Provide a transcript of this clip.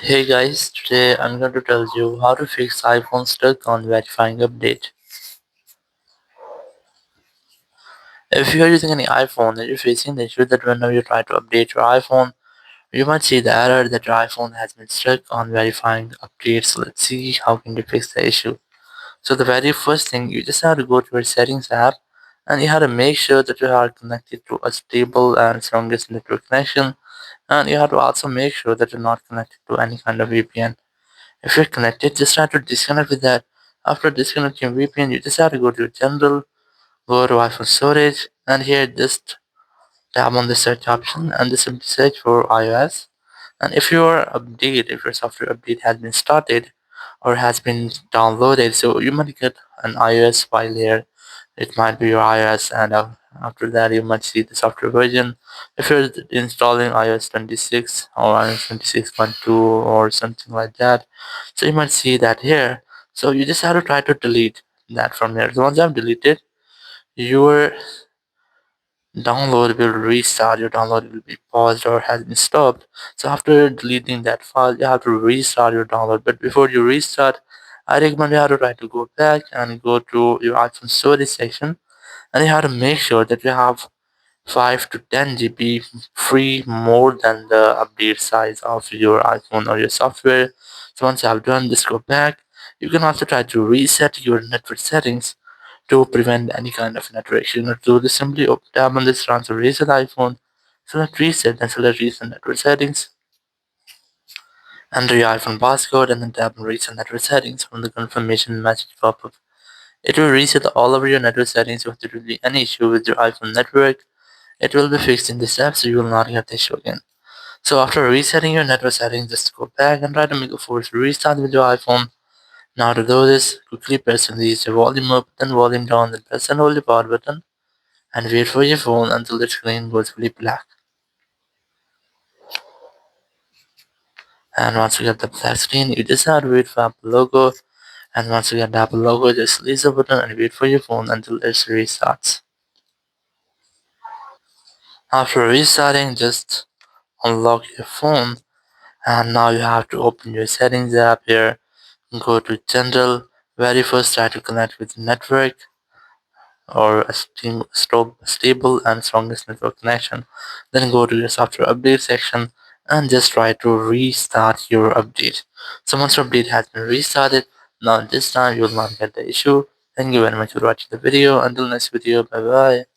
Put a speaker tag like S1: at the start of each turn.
S1: Hey guys, today I'm going to tell you how to fix iPhone stuck on verifying update. If you are using any iPhone and you're facing the issue that whenever you try to update your iPhone, you might see the error that your iPhone has been stuck on verifying the update. So let's see how can you fix the issue. So the very first thing, you just have to go to your settings app and you have to make sure that you are connected to a stable and strongest network connection, and you have to also make sure that you're not connected to any kind of VPN. If you're connected, just try to disconnect with that. After disconnecting VPN, you just have to go to general, go to iPhone storage, and here just tap on the search option and just simply search for iOS. And if your software update has been started or has been downloaded, so you might get an iOS file here. It might be your iOS, and after that, you might see the software version. If you're installing iOS 26 or iOS 26.2 or something like that, so you might see that here. So you just have to try to delete that from here. So once I've deleted, your download will restart. Your download will be paused or has been stopped. So after deleting that file, you have to restart your download. But before you restart, I recommend you have to try to go back and go to your iPhone storage section, and you have to make sure that you have 5 to 10 GB free more than the update size of your iPhone or your software. So once you have done, just go back. You can also try to reset your network settings to prevent any kind of network issue. Or to just simply tap on this transfer reset iPhone, select reset and select reset network settings. Enter your iPhone passcode and then tap on reset network settings from the confirmation message pop-up. It will reset all of your network settings if there will be any issue with your iPhone network. It will be fixed in this app, so you will not get the issue again. So after resetting your network settings, just go back and try to make a forced restart with your iPhone. Now to do this, quickly press and release your volume up, then volume down, then press and hold the power button, and wait for your phone until the screen goes fully black. And once you get the black screen, you just have to wait for Apple logo. And once you get the Apple logo, just release the button and wait for your phone until it restarts. After restarting, just unlock your phone, and now you have to open your settings app here. Go to general. Very first, try to connect with the network or a stable and strongest network connection. Then go to your software update section and just try to restart your update. So once your update has been restarted, now this time you will not get the issue. Thank you very much for watching the video. Until next video, bye bye.